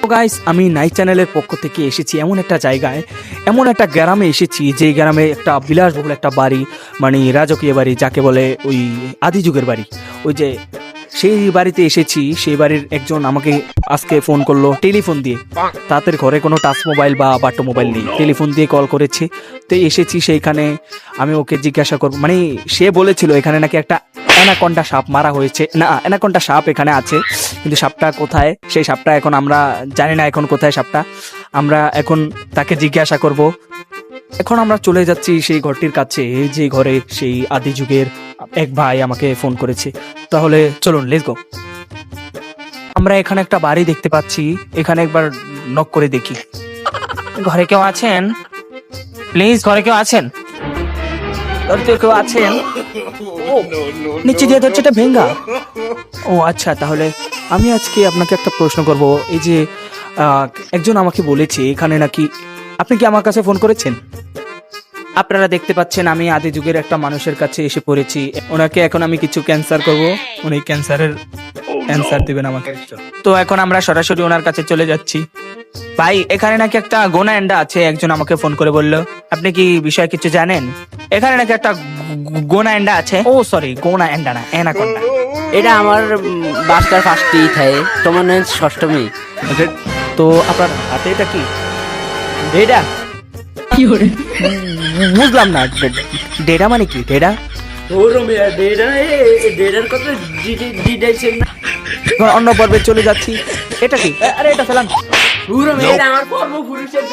তো গাইস, আমি নাইট চ্যানেলের পক্ষ থেকে এসেছি এমন একটা জায়গায়, এমন একটা গ্রামে এসেছি যে গ্রামে একটা বিলাসবহুল একটা বাড়ি, মানে রাজকীয় বাড়ি যাকে বলে, ওই আদি যুগের বাড়ি। ওই যে সেই বাড়িতে এসেছি, সেই বাড়ির একজন আমাকে আজকে ফোন করলো টেলিফোন দিয়ে। তাদের ঘরে কোনো টাচ মোবাইল বা বাট্টো মোবাইল নেই, টেলিফোন দিয়ে কল করেছে। তো এসেছি সেইখানে, আমি ওকে জিজ্ঞাসা করবো, মানে সে বলেছিল এখানে নাকি একটা অ্যানাকন্ডা সাপ মারা হয়েছে। না, অ্যানাকন্ডা সাপ এখানে আছে, কিন্তু সাপটা কোথায়, সেই সাপটা এখন আমরা জানি না এখন কোথায় সাপটা। আমরা এখন তাকে জিজ্ঞাসা করব। এখন আমরা চলে যাচ্ছি সেই ঘরটির কাছে, যে ঘরে সেই আদি যুগের এক ভাই আমাকে ফোন করেছে। তাহলে চলুন, লেটস গো। আমরা এখানে একটা বাড়ি দেখতে পাচ্ছি, এখানে একবার নক করে দেখি। ঘরে কেউ আছেন? প্লিজ, ঘরে কেউ আছেন? কেউ আছেন? ও, নিচে দিয়ে ধরছে, এটা ভেঙ্গা। ও আচ্ছা, তাহলে আমি আজকে আপনাকে একটা প্রশ্ন করব। এই যে একজন আমাকে বলেছে এখানে নাকি, আপনি কি আমার কাছে ফোন করেছেন? আপনারা দেখতে পাচ্ছেন আমি আদি যুগের একটা মানুষের কাছে এসে পড়েছি। ওনাকে এখন আমি কিছু ক্যান্সার করব, উনি ক্যান্সারের অ্যান্সার দিবেন আমাকে। তো এখন আমরা সরাসরি ওনার কাছে চলে যাচ্ছি। ভাই, এখানে নাকি একটা গোনা এন্ডা আছে, একজন আমাকে ফোন করে বললো। আপনি কি বিষয়ে কিছু জানেন? এখানে নাকি একটা গোনা এন্ডা আছে। ও সরি, গোনা এন্ডা না, অ্যানাকন্ডা। এটা আমার বাসটার ফার্স্টেই থাকে, তোমার নয় ষষ্ঠমী। তো আপনার হাতে এটা কি? এটা বুঝলাম না, ডেডা মানে কি? ডেডা অন্য পর্বে চলে যাচ্ছি। এটা কি? আরে এটা ফেলান। আমার পূর্বপুরুষের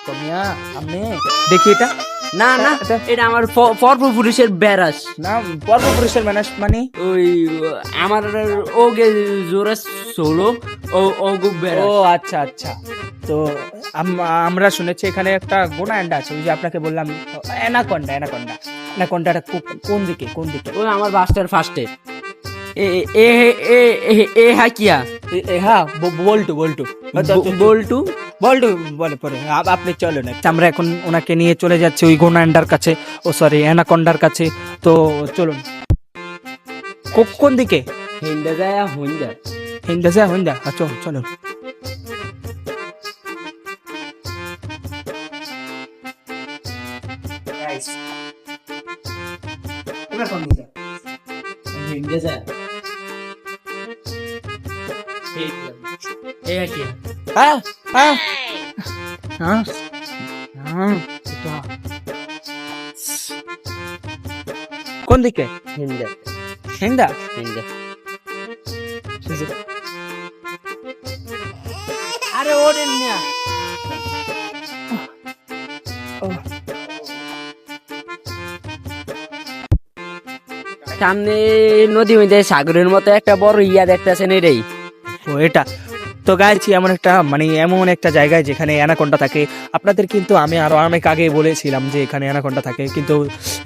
কমিয়া আপনি দেখি এটা। না না, এটা আমার পূর্বপুরুষের ব্যারাস। না, পর্বপুরুষের মানুষ মানে ওই আমার ওগে জোরা ষোলো ও গো ব্যারাস। ও আচ্ছা আচ্ছা। তো আমরা শুনেছি এখানে একটা গোনা এন্ডা আছে, ওই যে আপনাকে বললাম অ্যানাকন্ডা। অ্যানাকন্ডাটা কোন দিকে? ওই আমার বাসটার ফার্স্টে এ এ এ এ হাকিয়া হ্যাঁ, বল্টু বল্টু বল্টু বলে পরে। আপনি চলেন, আমরা এখন ওনাকে নিয়ে চলে যাচ্ছি ওই গোনা এন্ডার কাছে, ও সরি অ্যানাকন্ডার কাছে। তো চলুন। কোন দিকে? হিন্দা যায় হিন্দা। আচ্ছা চলুন। হিন্দা যায় এ হাকিয়া। কোন দিকে? হিন্দা হিন্দা। আরে ওরেন না, সামনে নদী মধ্যে সাগরের মতো একটা বড় ইয়া দেখতেছেন, এটাই। ও এটা তো গাইছি এমন একটা জায়গায় যেখানে অ্যানাকন্ডা থাকে। আপনাদের কিন্তু আমি আরো অনেক আগে বলেছিলাম যে এখানে অ্যানাকন্ডা থাকে, কিন্তু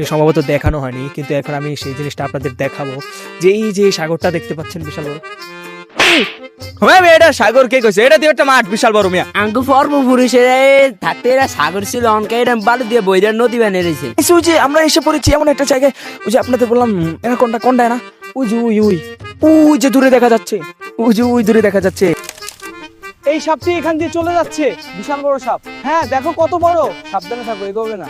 সম্ভবত দেখানো হয়নি। কিন্তু এখন আমি সেই জিনিসটা আপনাদের দেখাবো। যে এই যে সাগরটা দেখতে পাচ্ছেন বিশাল বড়, এটা সাগর কে কইছে? এটা দিয়ে একটা মাঠ বিশাল বড় মিয়া। আঙ্গু পূর্বপুরুষের থাকতে এরা সাগর ছিল, অনকে এটা বালু দিয়ে বইরা নদী বানিয়ে রয়েছে। ওই যে আমরা এসে পড়েছি এমন একটা জায়গায়, ওই যে আপনাদের বললাম অ্যানাকন্ডা কন্ডা না, ওই যে ওই যে দূরে দেখা যাচ্ছে, ওই দূরে দেখা যাচ্ছে। এই সাপটি এখান দিয়ে চলে যাচ্ছে, বিশাল বড় সাপ। হ্যাঁ দেখো কত বড়, সাবধানে থাকো, এগোবে না।